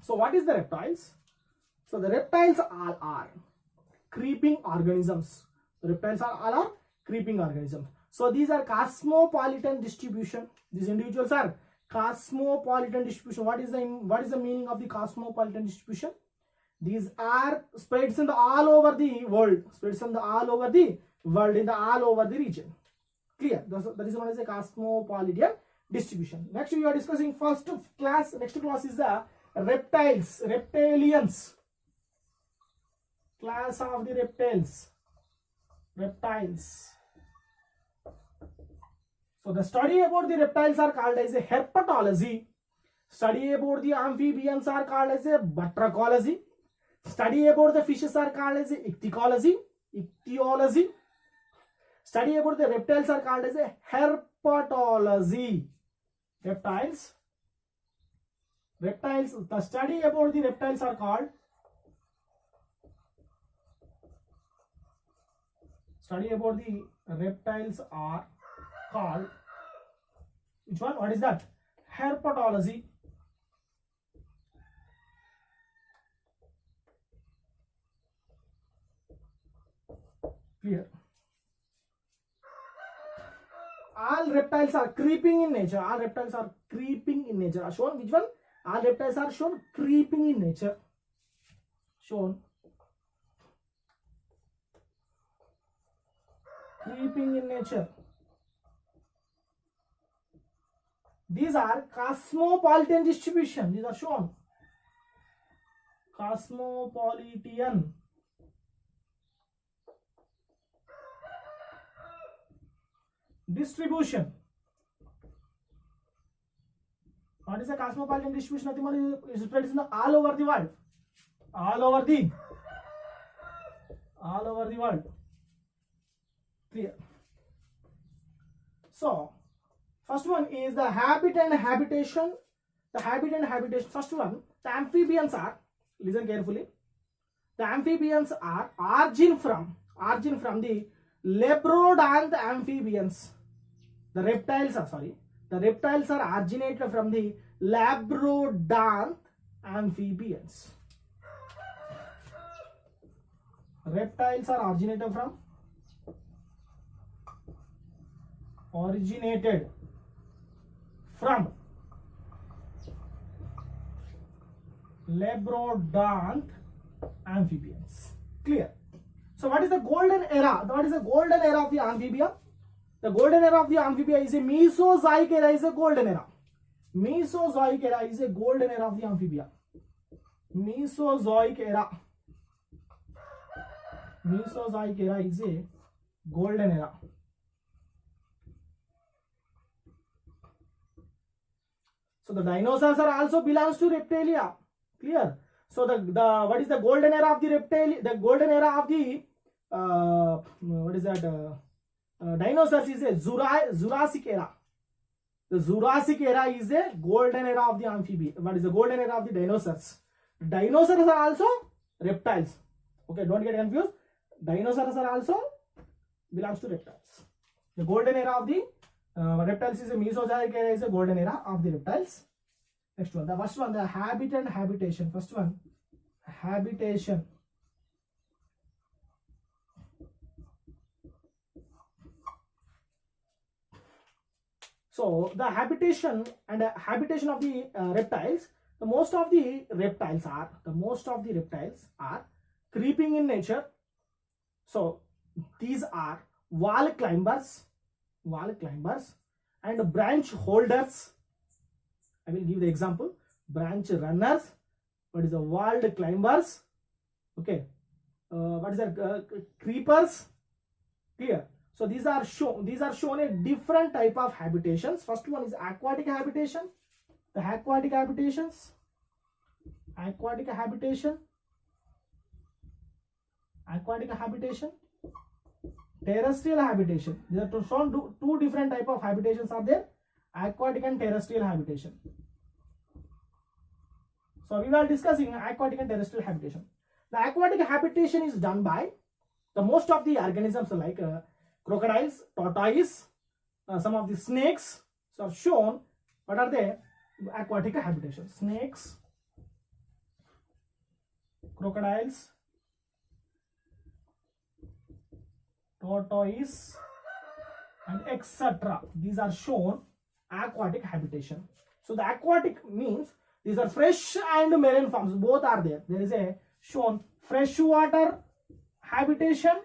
So what is the reptiles? So the reptiles all are creeping organisms. The reptiles are all are creeping organisms. So these are cosmopolitan distribution. These individuals are cosmopolitan distribution. What is the meaning of the cosmopolitan distribution? These are spreads in the all over the world. Spreads in the all over the world, in the all over the region. Clear? That is known as a cosmopolitan distribution. Next we are discussing first class. Next class is the reptiles, reptilians. Class of the reptiles, reptiles. So the study about the reptiles are called as a herpetology. Study about the amphibians are called as a batrachology. Study about the fishes are called as a ichthyology. Ichthyology. Study about the reptiles are called as a herpetology. Reptiles. Reptiles. The study about the reptiles are called. Study about the reptiles are called. Which one? What is that? Herpetology. Clear? All reptiles are creeping in nature. All reptiles are creeping in nature. Are shown which one? All reptiles are shown creeping in nature. Shown creeping in nature. These are cosmopolitan distribution. These are shown cosmopolitan. Distribution. What is a cosmopolitan distribution? Nothing is spread in all over the world. All over the world. Clear? So, first one is the habit and habitation. The habit and habitation. First one, the amphibians are, listen carefully. The amphibians are origin from the Labradorant amphibians. The reptiles are originated from the Labradorant amphibians. Reptiles are originated from Labradorant amphibians. Clear? So what is the golden era? What is the golden era of the amphibia? The golden era of the amphibia is a Mesozoic era. Is a golden era. Mesozoic era is a golden era of the amphibia. Mesozoic era. Mesozoic era is a golden era. So the dinosaurs are also belongs to reptilia. Clear? So the what is the golden era of the reptile? The golden era of the what is that? Dinosaurs is a Jurassic era. The Jurassic era is a golden era of the amphibia. What is the golden era of the dinosaurs? Dinosaurs are also reptiles. Okay, don't get confused. Dinosaurs are also belongs to reptiles. The golden era of the reptiles is a Mesozoic era, is a golden era of the reptiles. Next one, the first one, the habit and habitation. First one, habitation. So the habitation and habitation of the reptiles. The most of the reptiles are creeping in nature. So these are wall climbers, and branch holders. I will give the example: branch runners. What is the wall climbers? Okay. What is that? Creepers. Clear. So these are shown a different type of habitations. First one is aquatic habitation. The aquatic habitation, terrestrial habitation. These are shown two different type of habitations are there: aquatic and terrestrial habitation. So we are discussing aquatic and terrestrial habitation. The aquatic habitation is done by the most of the organisms like crocodiles, tortoise, some of the snakes. So are shown. What are they? Aquatic habitation. Snakes, crocodiles, tortoise, and etc. These are shown aquatic habitation. So the aquatic means these are fresh and marine forms, both are there. There is a shown freshwater habitation.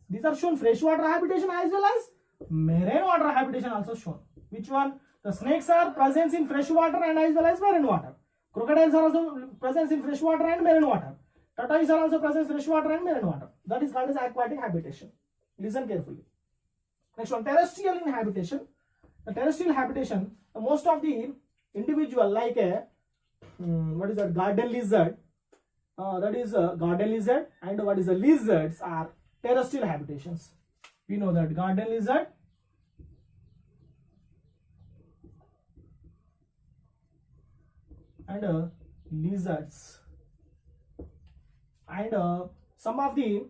These are shown freshwater habitation as well as marine water habitation also shown. Which one? The snakes are present in freshwater and as well as marine water. Crocodiles are also present in freshwater and marine water. Tortoises are also present in freshwater and marine water. That is called as aquatic habitation. Listen carefully. Next one, terrestrial in habitation. The terrestrial habitation, most of the individual like a what is that, garden lizard, that is a garden lizard, and what is the lizards are terrestrial habitations. We know that garden lizard and lizards, and some of the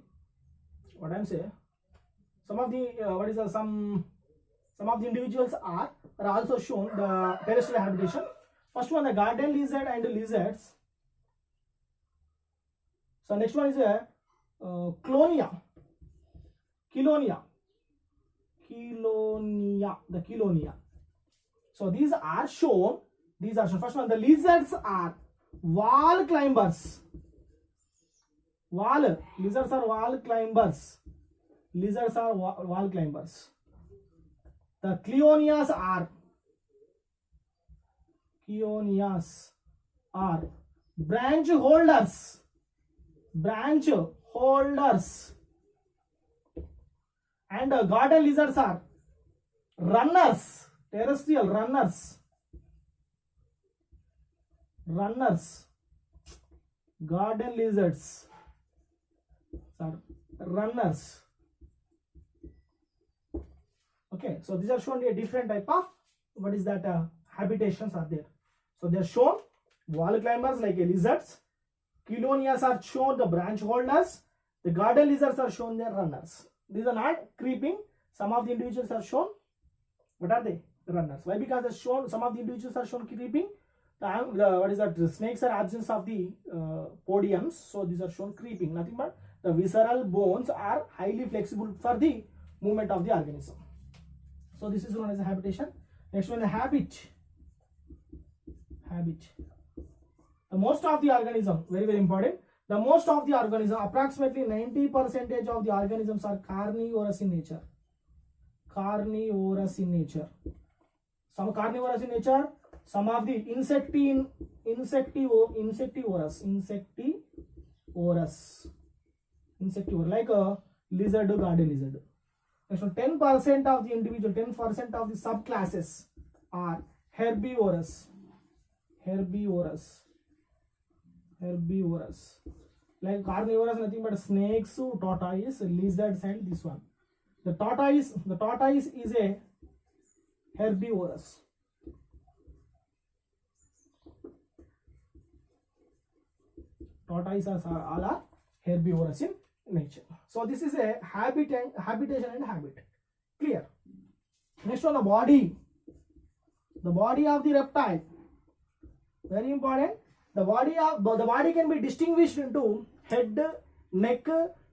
what I'm saying, some of the some of the individuals are also shown the terrestrial habitation. First one, the garden lizard and lizards. So next one is a Chelonia, the Chelonia. So these are shown. First one, the lizards are wall climbers. Lizards are wall climbers. The Cheonias are branch holders. And garden lizards are runners, terrestrial runners. Garden lizards are runners. Okay, so these are shown a different type of what is that habitations are there. So they are shown wall climbers like lizards. Cheonias are shown the branch holders. The garden lizards are shown their runners. These are not creeping. Some of the individuals are shown. What are they? Runners. Why? Because they are shown. Some of the individuals are shown creeping. What is that? The snakes are absence of the podiums. So these are shown creeping. Nothing but the visceral bones are highly flexible for the movement of the organism. So this is known as a habitation. Next one, a habit. The most of the organism, very very important. The most of the organism, approximately 90% of the organisms are carnivorous in nature. Some carnivorous in nature. Some of the insectivorous, like a lizard, garden lizard. Next one, 10% of the individual, 10% of the subclasses are herbivorous. Like carnivorous, nothing but snakes, tortoise, lizards, and this one. The tortoise is a herbivorous. Tortoises are all are herbivorous in nature. So this is a habitation and habit. Clear? Next one, the body. The body of the reptile. Very important. The body can be distinguished into head, neck,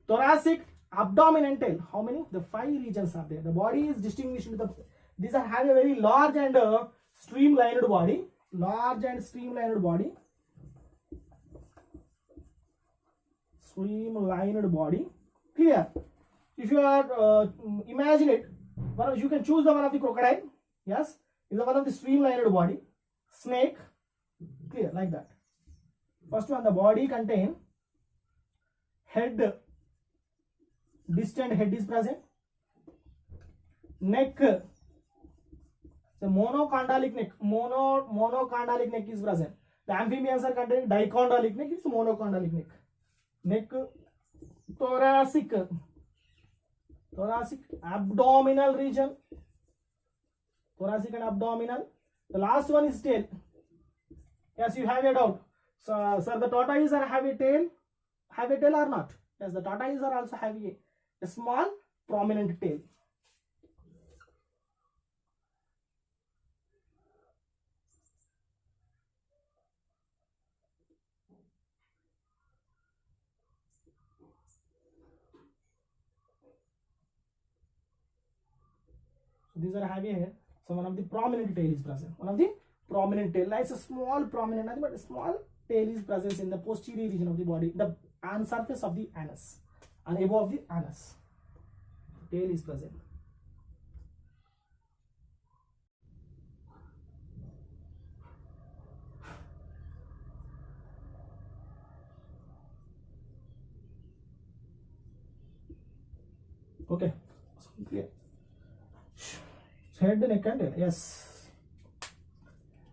thoracic, abdomen, and tail. How many? The 5 regions are there. The body is distinguished into these are have a very large and streamlined body. Streamlined body. Clear? If you are imagine it, you can choose the one of the crocodile. Yes, is the one of the streamlined body. Snake. Clear? Like that. First one, the body contain head. Distant head is present. Neck. The monochondric neck. Monochondric neck is present. The amphibians are containing dichondric neck. It's monochondric neck. Neck. Thoracic, abdominal region. Thoracic and abdominal. The last one is tail. Yes, you have a doubt. So, sir, the tortoise are have a tail or not? Yes, the tortoise are also having a small prominent tail. So these are having here. So one of the prominent tail is present. One of the prominent tail, like a small prominent, nothing but a small tail is present in the posterior region of the body, the surface of the anus, and above the anus. Tail is present. Okay, so clear. Head, neck, and tail. Yes.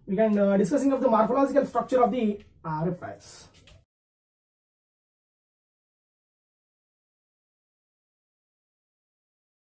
We can discussing of the morphological structure of the reptiles.